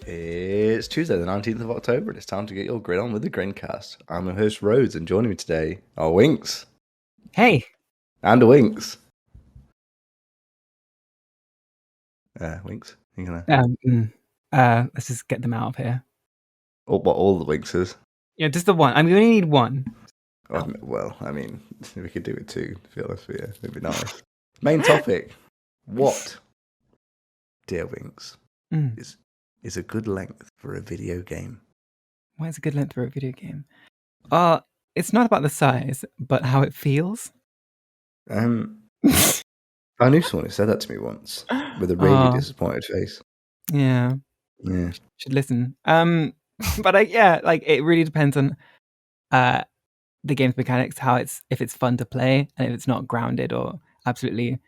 It's Tuesday, the 19th of October, and it's time to get your grin on with the GrinCast. I'm your host, Rhodes, and joining me today are Winks. Hey. And a Winks. Winks, you gonna... Let's just get them out of here. All the Winkses? Yeah, just the one. I'm going to need one. Well, I mean, we could do it too, to be honest with you. It'd be nice. Main topic. What, dear Winks, is a good length for a video game? Why is a good length for a video game? It's not about the size, but how it feels. I knew someone who said that to me once, with a really disappointed face. Yeah. Should listen. But it really depends on the game's mechanics, if it's fun to play, and if it's not grounded or absolutely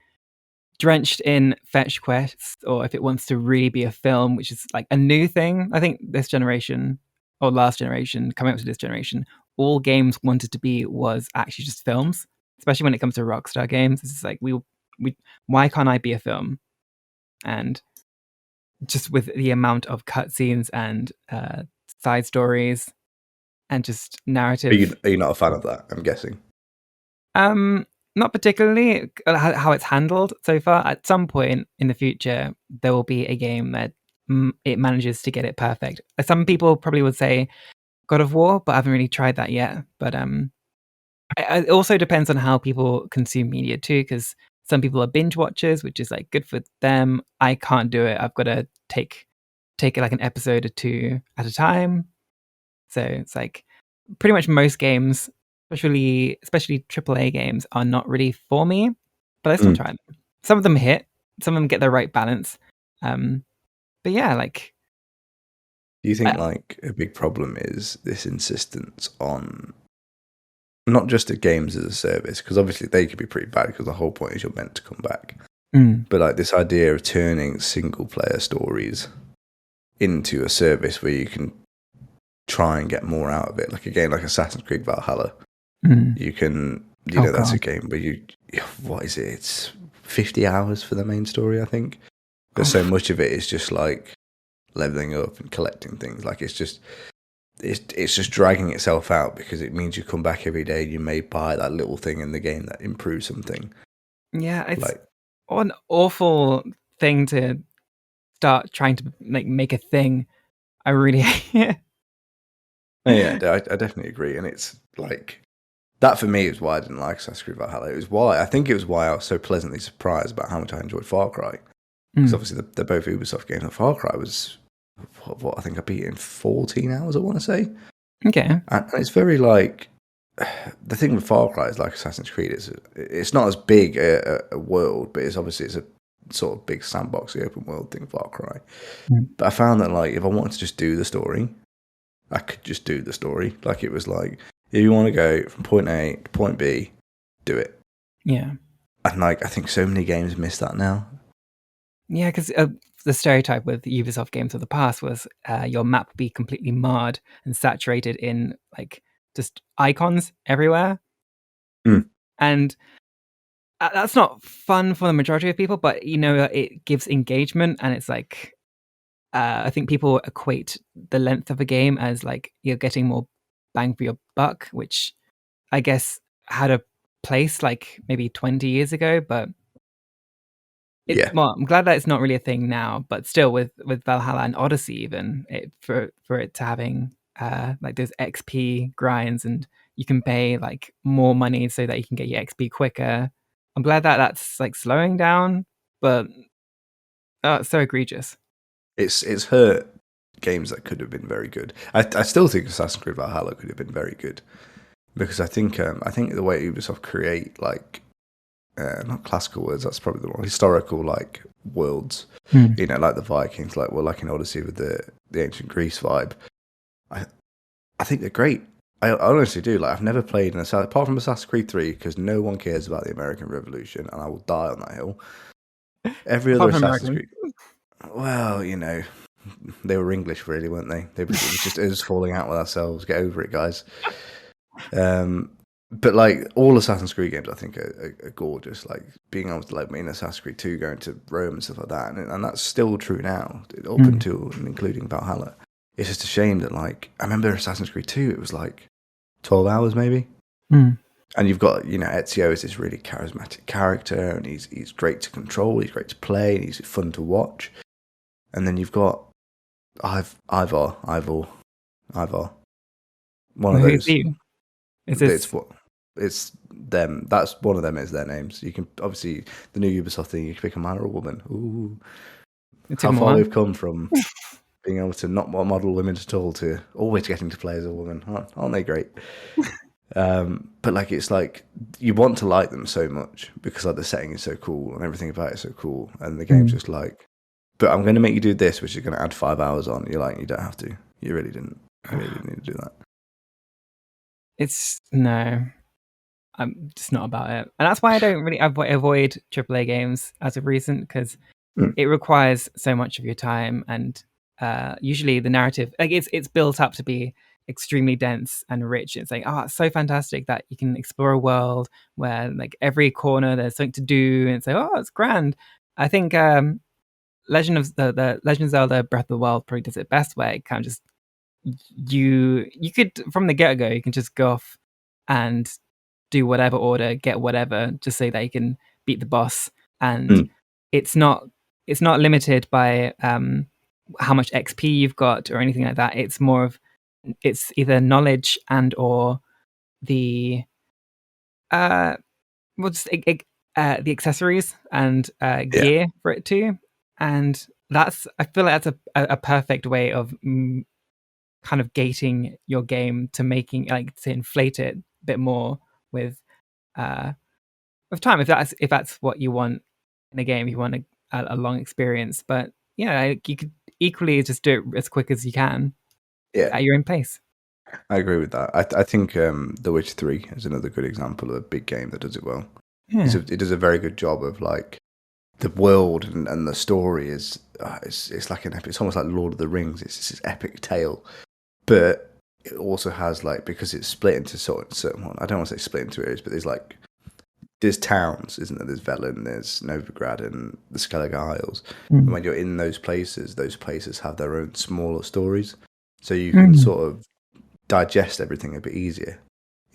drenched in fetch quests, or if it wants to really be a film, which is like a new thing. I think this generation or last generation, coming up to this generation, all games wanted to be was actually just films, especially when it comes to Rockstar games. It's like why can't I be a film? And just with the amount of cutscenes and side stories and just narrative. Are you not a fan of that, I'm guessing? Not particularly how it's handled so far. At some point in the future, there will be a game that it manages to get it perfect. Some people probably would say God of War, but I haven't really tried that yet. But it also depends on how people consume media too, because some people are binge watchers, which is like good for them. I can't do it. I've got to take it like an episode or two at a time. So it's like pretty much most games, especially AAA games, are not really for me, but I still try them. Some of them hit, some of them get the right balance. But yeah, like... Do you think like a big problem is this insistence on not just at games as a service, because obviously they could be pretty bad because the whole point is you're meant to come back, but like this idea of turning single player stories into a service where you can try and get more out of it, like a game like Assassin's Creed Valhalla. You can, that's a game where what is it? It's 50 hours for the main story, I think. But so much of it is just like leveling up and collecting things. Like it's just dragging itself out because it means you come back every day and you may buy that little thing in the game that improves something. Yeah, it's like an awful thing to start trying to make a thing. I really hate it. Yeah, I definitely agree. And it's like, that for me is why I didn't like Assassin's Creed Valhalla. I think it was why I was so pleasantly surprised about how much I enjoyed Far Cry. Because obviously they're both Ubisoft games, and Far Cry was, what I think I beat it in 14 hours, I want to say. Okay. And it's very like, the thing with Far Cry is like Assassin's Creed, it's not as big a world, but it's a sort of big sandboxy open world thing, Far Cry. But I found that like if I wanted to just do the story, I could just do the story. Like it was like, if you want to go from point A to point B, do it. Yeah. And like I think so many games miss that now. Yeah, because the stereotype with Ubisoft games of the past was your map would be completely marred and saturated in like just icons everywhere. And that's not fun for the majority of people, but it gives engagement, and it's like I think people equate the length of a game as like you're getting more bang for your buck, which I guess had a place like maybe 20 years ago, but well, I'm glad that it's not really a thing now. But still, with Valhalla and Odyssey, even for it to having like those XP grinds, and you can pay like more money so that you can get your XP quicker. I'm glad that that's like slowing down, but it's so egregious. It's hurt games that could have been very good. I still think Assassin's Creed Valhalla could have been very good, because I think the way Ubisoft create like not classical worlds, that's probably the wrong, historical like worlds, like the Vikings, like in Odyssey with the ancient Greece vibe. I think they're great. I honestly do. Like I've never played an Assassin's, apart from Assassin's Creed 3, because no one cares about the American Revolution, and I will die on that hill. Every other Assassin's Creed. Well, they were English, really, weren't they? It was just us falling out with ourselves. Get over it, guys. But like all Assassin's Creed games, I think are gorgeous. Like being able to like in Assassin's Creed 2 going to Rome and stuff like that, and that's still true now, up until and including Valhalla. It's just a shame that like I remember Assassin's Creed 2, it was like 12 hours maybe. And you've got, Ezio is this really charismatic character, and he's great to control, he's great to play, and he's fun to watch. And then you've got Ivor, one of those. It's them. That's one of them is their names. You can obviously the new Ubisoft thing. You can pick a man or a woman. Ooh, how far we've come from being able to not model women at all to always getting to play as a woman. Aren't they great? But like it's like you want to like them so much because like the setting is so cool and everything about it is so cool, and the game's just like, but I'm going to make you do this, which is going to add 5 hours on. You're like, you don't have to. You really didn't. You really didn't need to do that. No, I'm just not about it, and that's why I don't really avoid AAA games as a reason, because it requires so much of your time, and usually the narrative, like it's built up to be extremely dense and rich. It's like, oh, it's so fantastic that you can explore a world where like every corner there's something to do, and it's like, oh, it's grand. I think Legend of Zelda Breath of the Wild probably does it best, where it kind of just you could from the get go you can just go off and do whatever order, get whatever, just so that you can beat the boss, and it's not limited by how much XP you've got or anything like that. It's more of it's either knowledge and or the the accessories and gear for it too, and that's I feel like that's a perfect way of kind of gating your game to making like to inflate it a bit more with time, if that's what you want in a game. You want a long experience, but yeah, you could equally just do it as quick as you can at your own pace. I agree with that. I think The Witcher 3 is another good example of a big game that does it well. It does a very good job of like the world and the story is it's like an epic. It's almost like Lord of the Rings. It's this epic tale, but it also has like, because it's split into certain one. I don't want to say split into areas, but there's towns, isn't there? There's Velen, there's Novigrad, and the Skellige Isles. And when you're in those places have their own smaller stories, so you can sort of digest everything a bit easier.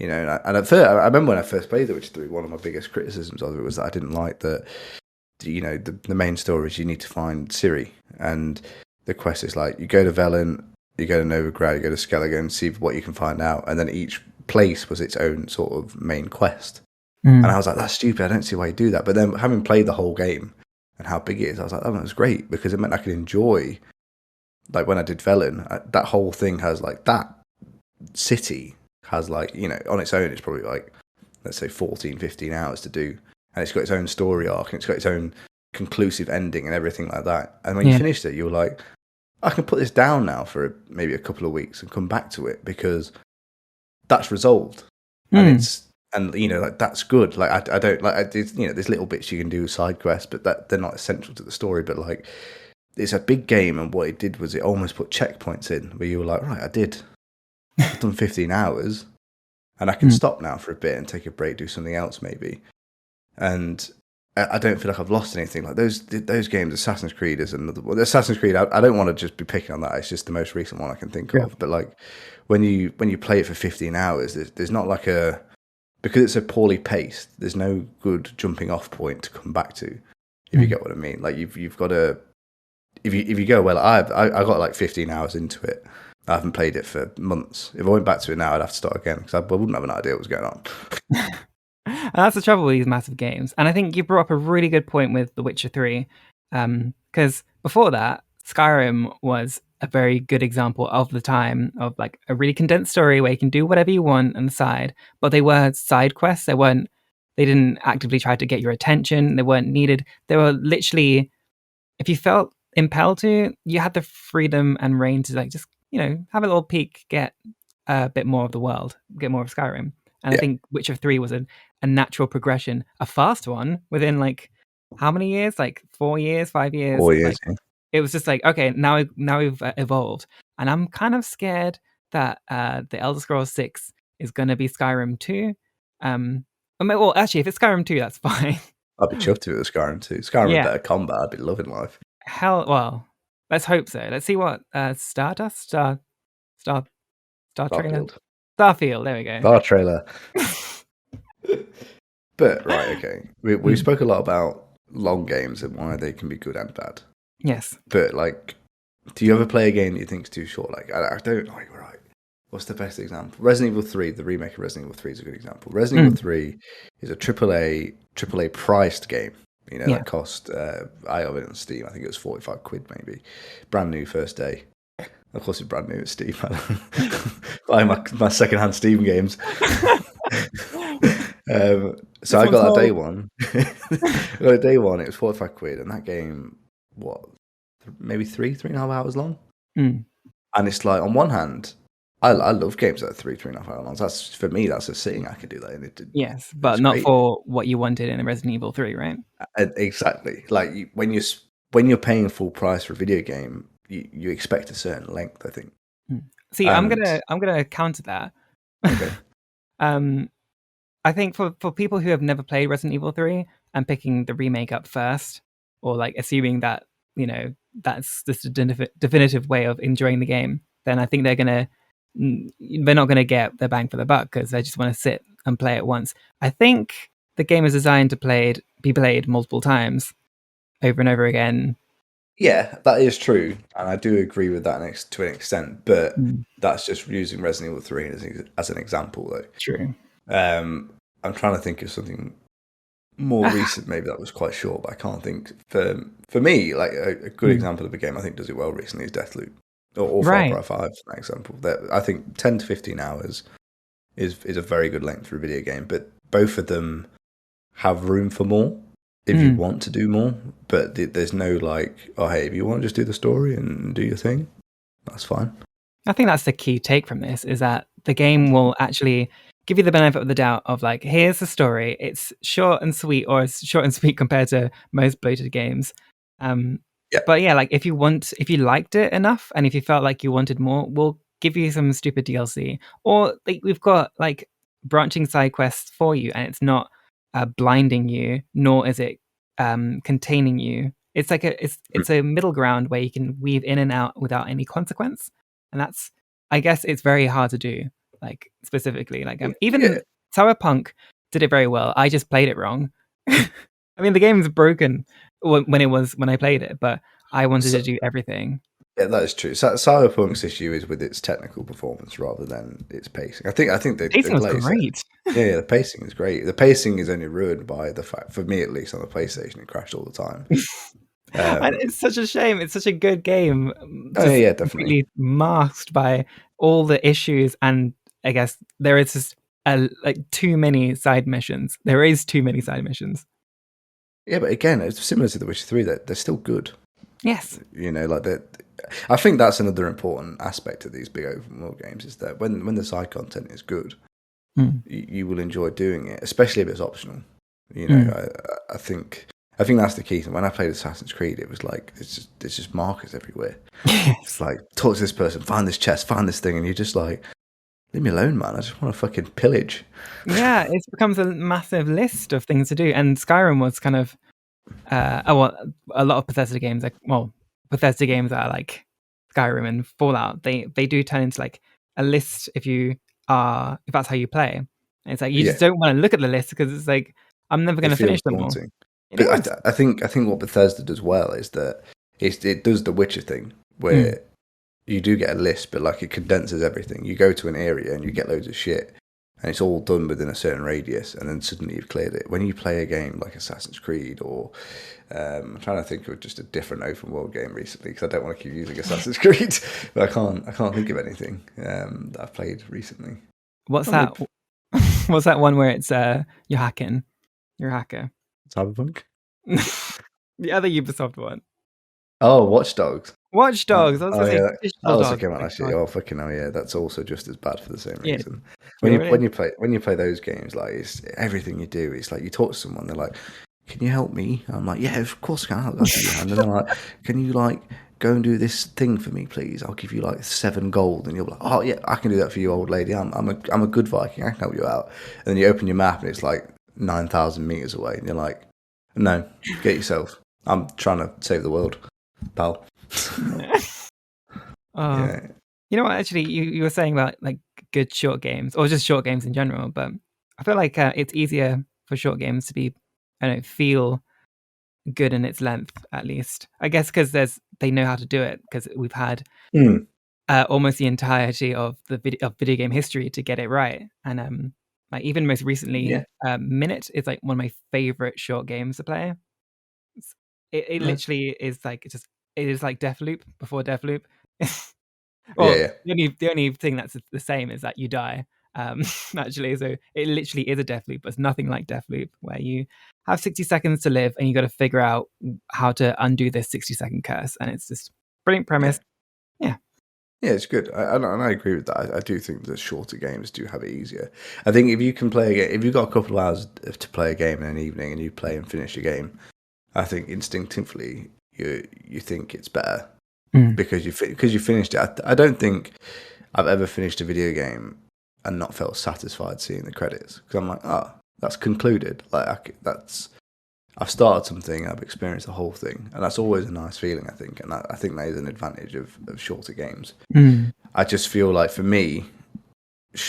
And at first, I remember when I first played The Witcher 3, one of my biggest criticisms of it was that I didn't like that. The main story is you need to find Ciri, and the quest is like you go to Velen, you go to Novigrad, you go to Skellige, and see what you can find out, and then each place was its own sort of main quest. And I was like, that's stupid. I don't see why you do that. But then having played the whole game and how big it is, I was like, oh, that was great, because it meant I could enjoy, like when I did Velen, that whole thing has like, that city has like, on its own, it's probably like, let's say 14, 15 hours to do. And it's got its own story arc, and it's got its own conclusive ending and everything like that. And when you finished it, you were like, I can put this down now for maybe a couple of weeks and come back to it because that's resolved. And like that's good. Like I don't like there's little bits you can do with side quests, but they're not essential to the story. But like it's a big game, and what it did was it almost put checkpoints in where you were like, right, I've done 15 hours, and I can stop now for a bit and take a break, do something else maybe. And I don't feel like I've lost anything. Like those games, Assassin's Creed is another one. Assassin's Creed, I don't want to just be picking on that. It's just the most recent one I can think of. But like when you play it for 15 hours, there's not like because it's so poorly paced, there's no good jumping off point to come back to, if you get what I mean. Like you've got to, if you go, well, I got like 15 hours into it. I haven't played it for months. If I went back to it now, I'd have to start again because I wouldn't have an idea what was going on. And that's the trouble with these massive games. And I think you brought up a really good point with The Witcher 3, because before that, Skyrim was a very good example of the time of like a really condensed story where you can do whatever you want on the side, but they were side quests. They didn't actively try to get your attention. They weren't needed. They were literally, if you felt impelled to, you had the freedom and reign to like just have a little peek, get a bit more of the world, get more of Skyrim. And I think Witcher 3 was a natural progression, a fast one within like how many years? Like 4 years, 5 years. 4 years. Like, it was just like, okay, now we've evolved, and I'm kind of scared that the Elder Scrolls 6 is going to be Skyrim 2, Well, actually, if it's Skyrim 2, that's fine. I'd be chuffed if it was Skyrim 2. Skyrim with Yeah. better combat, I'd be loving life. Well, let's hope so. Let's see what Stardust, Star Trailer, Starfield. Starfield. There we go. Star trailer. But right, okay, we spoke a lot about long games and why they can be good and bad. Yes. But like, do you ever play a game that you think is too short? Like, I don't. Oh, you're right. What's the best example? Resident Evil 3, the remake of Resident Evil 3 is a good example. Resident Evil 3 is a AAA priced game. You know, that cost, I have it on Steam, I think it was 45 quid maybe. Brand new first day. Of course it's brand new at Steam. Buying my second-hand Steam games. So I got a day one. I got a day one, it was 45 quid, and that game, what, maybe 3.5 hours long? And it's like, on one hand, I love games that are 3.5 hours long. That's, for me, that's a sitting I could do that in. Yes, but not for what you wanted in a Resident Evil 3, right? Exactly. Like, when you're paying full price for a video game, you expect a certain length, I think. See, I'm gonna counter that. Okay. I think for people who have never played Resident Evil 3 and picking the remake up first, or like assuming that, you know, that's just a definitive way of enjoying the game, then I think they're not gonna get their bang for the buck because they just want to sit and play it once. I think the game is designed to be played multiple times, over and over again. Yeah, that is true, and I do agree with that to an extent. But that's just using Resident Evil 3 as an example, though. True. I'm trying to think of something more recent, maybe that was quite short, but I can't think. For me, like a good example of a game I think does it well recently is Deathloop, or Far Cry 5, for that example. That I think 10 to 15 hours is a very good length for a video game, but both of them have room for more if you want to do more. But there's no like, oh hey, if you want to just do the story and do your thing, that's fine. I think that's the key take from this, is that the game will actually give you the benefit of the doubt of like, here's the story. It's short and sweet, or it's short and sweet compared to most bloated games. But yeah, like if you liked it enough, and if you felt like you wanted more, we'll give you some stupid DLC, or like we've got like branching side quests for you, and it's not blinding you, nor is it containing you. It's like it's a middle ground where you can weave in and out without any consequence, and that's, I guess, it's very hard to do. Like specifically, like even Cyberpunk did it very well. I just played it wrong. I mean, the game's broken when I played it, but I wanted to do everything. Yeah, that is true. Cyberpunk's issue is with its technical performance rather than its pacing. I think the pacing was great. Yeah, the pacing is great. The pacing is only ruined by the fact, for me at least, on the PlayStation, it crashed all the time. And it's such a shame. It's such a good game. Yeah, definitely masked by all the issues, and I guess there is just like too many side missions. There is too many side missions. Yeah, but again, it's similar to The Witcher 3. That they're still good. Yes, you know, like that. I think that's another important aspect of these big open world games, is that when the side content is good, you will enjoy doing it, especially if it's optional. You know, I think that's the key thing. When I played Assassin's Creed, it was like it's just markers everywhere. It's like, talk to this person, find this chest, find this thing, and you're just like, leave me alone, man. I just want to fucking pillage. Yeah, it becomes a massive list of things to do, and Skyrim was kind of a lot of Bethesda games, Bethesda games that are like Skyrim and Fallout, they do turn into like a list if that's how you play. And it's like you just don't want to look at the list because it's like, I'm never going to finish them all. But I think what Bethesda does well is that it does the Witcher thing where you do get a list, but like it condenses everything. You go to an area and you get loads of shit, and it's all done within a certain radius, and then suddenly you've cleared it. When you play a game like Assassin's Creed, or I'm trying to think of just a different open world game recently, because I don't want to keep using Assassin's Creed, but I can't think of anything that I've played recently. What's that? What's that one where it's you're hacking? You're a hacker. Cyberpunk? The other Ubisoft one. Oh, Watch Dogs. Watch Dogs. That also came out last year. Oh fucking hell, yeah! That's also just as bad for the same reason. When you play those games, like it's everything you do. It's like you talk to someone, they're like, "Can you help me?" I'm like, "Yeah, of course I can. I'll give you a hand." And they're like, "Can you like go and do this thing for me, please. I'll give you like 7 gold. And you're like, oh yeah, I can do that for you, old lady. I'm a good Viking. I can help you out. And then you open your map and it's like 9,000 meters away, and you're like, no, get yourself. I'm trying to save the world, pal. Yeah. You know what? Actually, you were saying about like good short games, or just short games in general. But I feel like it's easier for short games to be, I don't know, feel good in its length, at least. I guess because they know how to do it, because we've had almost the entirety of video game history to get it right. And like even most recently, Minute is like one of my favorite short games to play. It literally is like it is like Deathloop before Deathloop. Well, the only thing that's the same is that you die. Actually, so it literally is a Deathloop, but it's nothing like Deathloop, where you have 60 seconds to live and you got to figure out how to undo this 60-second curse, and it's just brilliant premise. Yeah, it's good. I agree with that. I do think that shorter games do have it easier. I think if you can play a game, if you've got a couple of hours to play a game in an evening and you play and finish a game, I think instinctively you think it's better because you finished it. I don't think I've ever finished a video game and not felt satisfied seeing the credits, because I'm like, oh, that's concluded. Like I've started something, I've experienced the whole thing, and that's always a nice feeling, I think. And I think that is an advantage of shorter games. I just feel like, for me,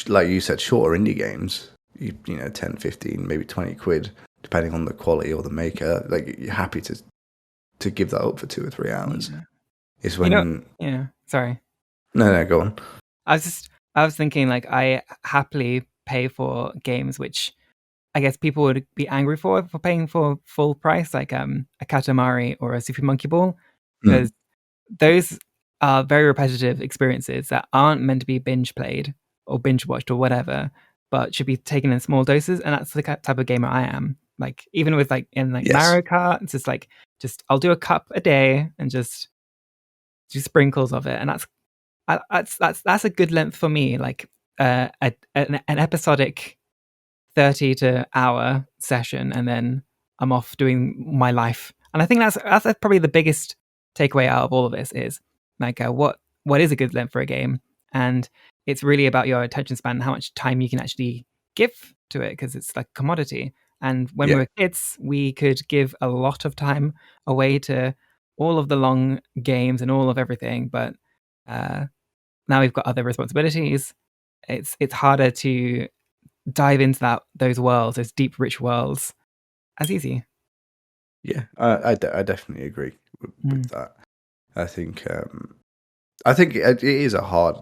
like you said, shorter indie games, you know, 10, 15, maybe 20 quid, depending on the quality or the maker, like you're happy to give that up for 2 or 3 hours. It's when... Sorry. No, go on. I was thinking, like, I happily pay for games which I guess people would be angry for paying for full price, like a Katamari or a Super Monkey Ball, because those are very repetitive experiences that aren't meant to be binge played or binge watched or whatever, but should be taken in small doses. And that's the type of gamer I am. Like, even with Mario Kart, it's just I'll do a cup a day and just do sprinkles of it, and that's a good length for me. Like an episodic 30 to hour session, and then I'm off doing my life. And I think that's probably the biggest takeaway out of all of this is like what is a good length for a game, and it's really about your attention span and how much time you can actually give to it, because it's like commodity. And when we were kids, we could give a lot of time away to all of the long games and all of everything, but now we've got other responsibilities. It's harder to dive into those worlds, those deep, rich worlds, as easy. Yeah, I definitely agree with that. I think it is a hard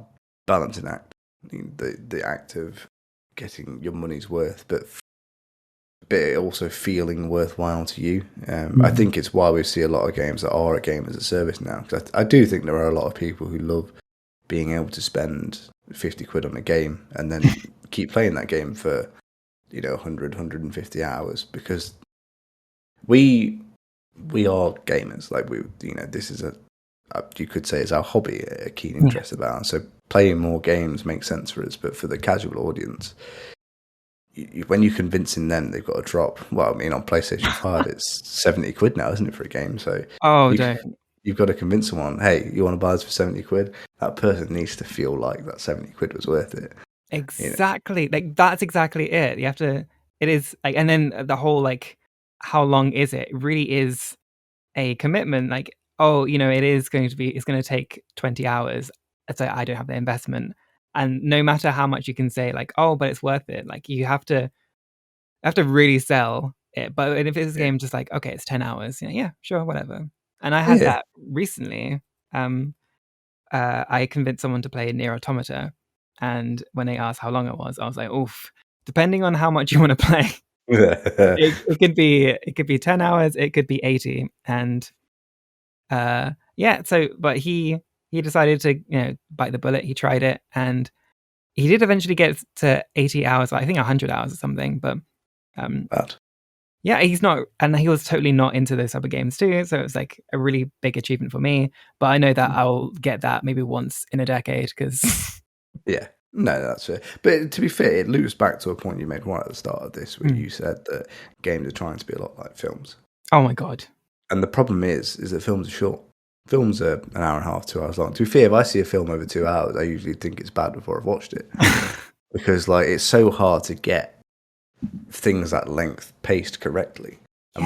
balancing act. I mean, the act of getting your money's worth, but also feeling worthwhile to you. I think it's why we see a lot of games that are a game as a service now. Because I do think there are a lot of people who love being able to spend 50 quid on a game and then keep playing that game for 100, 150 hours, because we are gamers. Like, this is you could say, is our hobby, a keen interest of ours. So playing more games makes sense for us. But for the casual audience, when you're convincing them they've got to drop, well, I mean, on PlayStation 5 it's 70 quid now, isn't it, for a game? So you've got to convince someone, hey, you want to buy this for 70 quid? That person needs to feel like that 70 quid was worth it. Exactly. Like, that's exactly it. You have to, it is like, and then the whole, like, how long is it? It really is a commitment. Like, it's going to take 20 hours. So I don't have the investment. And no matter how much you can say, like, oh, but it's worth it, like, you have to really sell it. But if it's a game just like, okay, it's 10 hours, yeah, sure, whatever. And I had that recently. I convinced someone to play Nier Automata, and when they asked how long it was, I was like, oof, depending on how much you want to play, it could be 10 hours, it could be 80. And but he decided to bite the bullet. He tried it, and he did eventually get to 80 hours, I think 100 hours or something. But he's not, and he was totally not into those type of games too. So it was like a really big achievement for me. But I know that I'll get that maybe once in a decade, because yeah. No, that's fair. But to be fair, it loops back to a point you made right at the start of this, where you said that games are trying to be a lot like films. Oh my God. And the problem is that films are short. Films are an hour and a half, 2 hours long. To be fair, if I see a film over 2 hours, I usually think it's bad before I've watched it. Because like it's so hard to get things that length paced correctly. And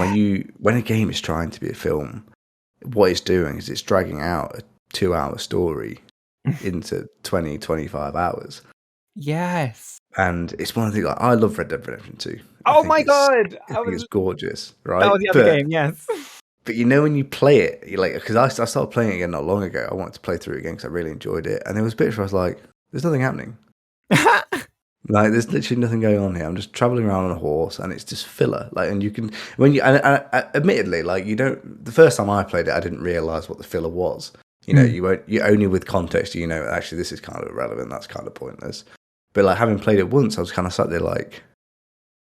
when a game is trying to be a film, what it's doing is it's dragging out a 2-hour story into 20, 25 hours. Yes. And it's one of the things, like, I love Red Dead Redemption 2. Oh my god! I think it's gorgeous, right? That was the other game, yes. But you know when you play it, you're like, because I started playing it again not long ago. I wanted to play through it again because I really enjoyed it. And there was bits where I was like, there's nothing happening. Like, there's literally nothing going on here. I'm just traveling around on a horse, and it's just filler. Like, and you can admittedly, like, you don't. The first time I played it, I didn't realize what the filler was. You know, you only with context, you know, actually this is kind of irrelevant. That's kind of pointless. But like having played it once, I was kind of sat there like,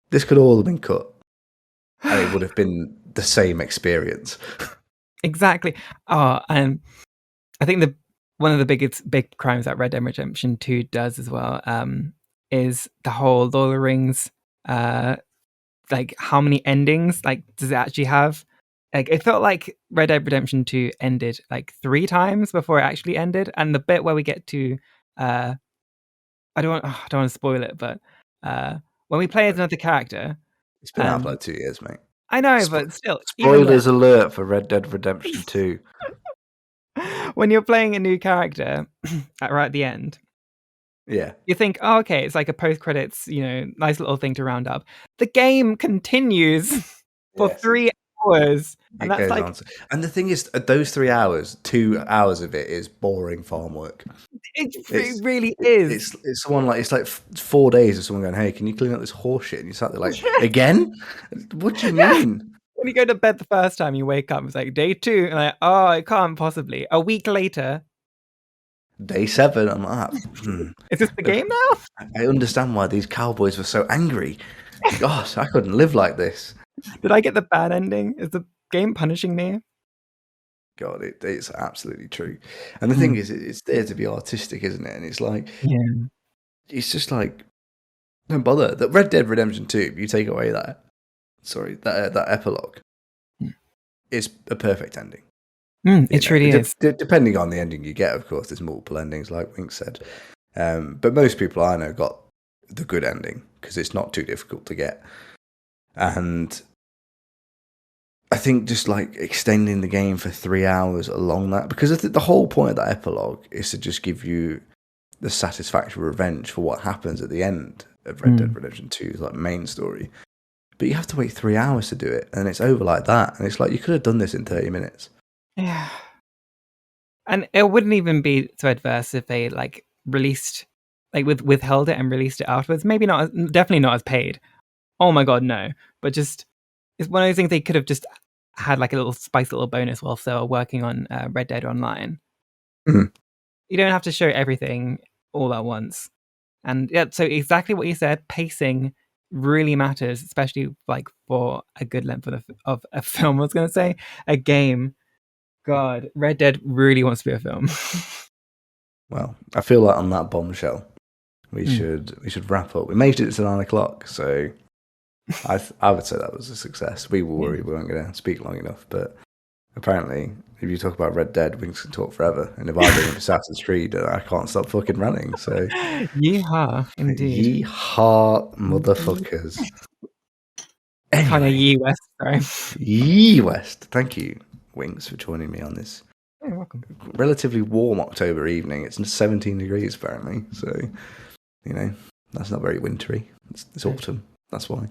this could all have been cut, and it would have been the same experience. Exactly. Oh, and I think one of the big crimes that Red Dead Redemption 2 does as well is the whole Lord of the Rings, like how many endings like does it actually have? Like it felt like Red Dead Redemption 2 ended like 3 times before it actually ended, and the bit where we get to I don't want to spoil it, but when we play as another character, It's been out for like 2 years, mate. I know, but still, spoilers alert for Red Dead Redemption 2. When you're playing a new character right at the end, yeah, you think, oh, okay, it's like a post-credits, nice little thing to round up. The game continues for 3 hours. And it that's goes like, on. And the thing is, those 3 hours, 2 hours of it is boring farm work. It really is. It's someone like, it's like 4 days of someone going, hey, can you clean up this horse shit? And you sat there like, again? What do you mean? When you go to bed the first time, you wake up, it's like day 2, and like, oh, it can't possibly. A week later, day 7, I'm like, is this the game now? I understand why these cowboys were so angry. Gosh, I couldn't live like this. Did I get the bad ending? Is the game punishing me? God, it's absolutely true. And the thing is, it's there to be artistic, isn't it? And it's like, it's just like, don't bother. That Red Dead Redemption 2, you take away that epilogue, it's a perfect ending. It truly is. Depending on the ending you get, of course, there's multiple endings, like Wink said. But most people I know got the good ending because it's not too difficult to get. And I think just like extending the game for 3 hours along that, because the whole point of that epilogue is to just give you the satisfactory revenge for what happens at the end of Red Dead Redemption 2's like main story. But you have to wait 3 hours to do it, and it's over like that. And it's like, you could have done this in 30 minutes. Yeah. And it wouldn't even be so adverse if they like released, like withheld it and released it afterwards. Maybe not, definitely not as paid. Oh my god, no. But just, it's one of those things they could have just had like a little spicy little bonus whilst they were working on Red Dead Online. You don't have to show everything all at once. And yeah, so exactly what you said, pacing really matters, especially like for a good length of a film. I was going to say a game. God, Red Dead really wants to be a film. Well, I feel like on that bombshell, we should wrap up. We made it to 9:00, so I would say that was a success. We were worried we weren't going to speak long enough, but apparently, if you talk about Red Dead, Winks can talk forever. And if I bring up Assassin's Creed, I can't stop fucking running. So, yeehaw, indeed. Yeehaw, motherfuckers. Anyway, kind of Yee West, sorry. Yee West. Thank you, Winks, for joining me on this. You're welcome. Relatively warm October evening. It's 17 degrees apparently. So, that's not very wintry. It's autumn. That's why.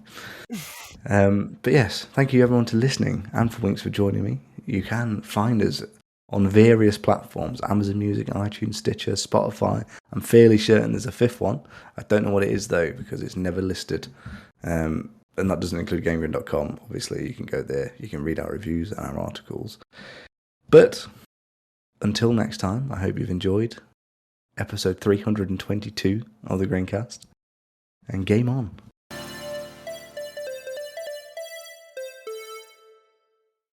But yes, thank you everyone for listening and for Winks for joining me. You can find us on various platforms: Amazon Music, iTunes, Stitcher, Spotify. I'm fairly certain there's a 5th one. I don't know what it is though, because it's never listed. And that doesn't include GameGrin.com. Obviously, you can go there. You can read our reviews and our articles. But until next time, I hope you've enjoyed episode 322 of the GrinCast. And game on.